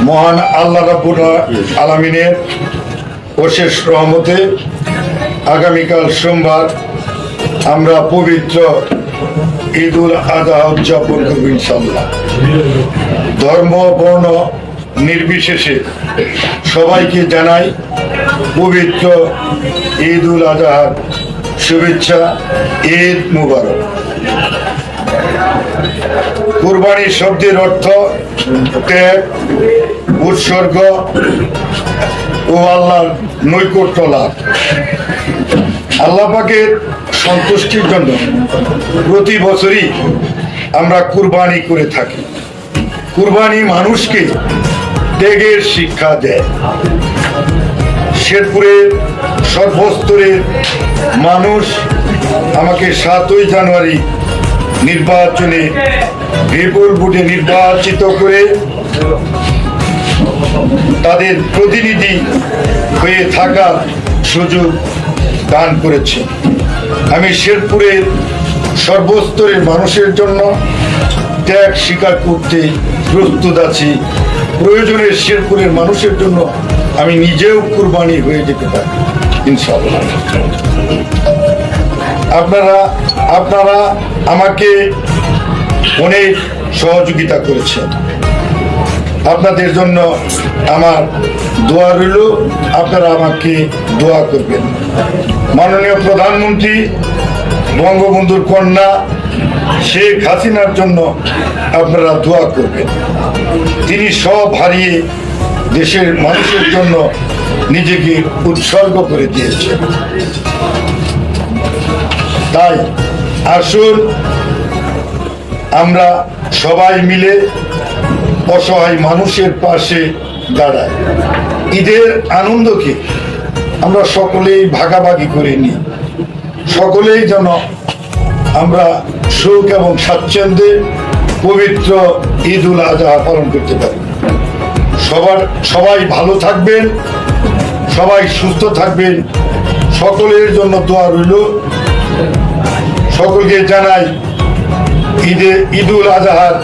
মহান আল্লাহ রাব্বুল আলামিনের অশেষ রহমতে আগামীকাল সোমবার আমরা পবিত্র ঈদুল আজহা উদযাপন করব ইনশাআল্লাহ। ধর্ম বর্ণ নির্বিশেষে সবাইকে জানাই পবিত্র ঈদুল আজহার শুভেচ্ছা। ঈদ মুবারক। কুরবানি শব্দের অর্থ ত্যাগ, উৎসর্গ ও আল্লাহর নৈকট্য লাভ। আল্লাহ পাকের সন্তুষ্টির জন্য প্রতি বছরই আমরা কুরবানি করে থাকি। কুরবানি মানুষকে ত্যাগের শিক্ষা দেয়। শেরপুরের সর্বস্তরের মানুষ আমাকে 7ই জানুয়ারি নির্বাচনে বিপুল ভোটে নির্বাচিত করে তাদের প্রতিনিধি হয়ে থাকার সুযোগ দান করেছে। আমি শেরপুরের সর্বস্তরের মানুষের জন্য ত্যাগ স্বীকার করতে প্রস্তুত আছি। প্রয়োজনে শেরপুরের মানুষের জন্য আমি নিজেও কুরবানি হয়ে যেতে পারি ইনশাআল্লাহ। আপনারা আমাকে অনেক সহযোগিতা করেছেন। আপনাদের জন্য আমার দোয়া রইল, আপনারা আমাকে দোয়া করবেন। মাননীয় প্রধানমন্ত্রী বঙ্গবন্ধুর কন্যা শেখ হাসিনার জন্য আপনারা দোয়া করবেন। তিনি সব হারিয়ে দেশের মানুষের জন্য নিজেকে উৎসর্গ করে দিয়েছেন। তাই আসুন আমরা সবাই মিলে অসহায় মানুষের পাশে দাঁড়াই। ঈদের আনন্দকে আমরা সকলেই ভাগাভাগি করে নিই। সকলেই যেন আমরা সুখ এবং স্বাচ্ছন্দ্যে পবিত্র ঈদুল আজহা পালন করতে পারি। সবাই ভালো থাকবেন, সবাই সুস্থ থাকবেন। সকলের জন্য দোয়া রইল। সকলকে জানাই ঈদুল আজহার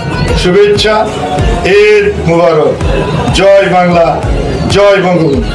শুভেচ্ছা। ঈদ মুবারক। জয় বাংলা, জয় বঙ্গবন্ধু।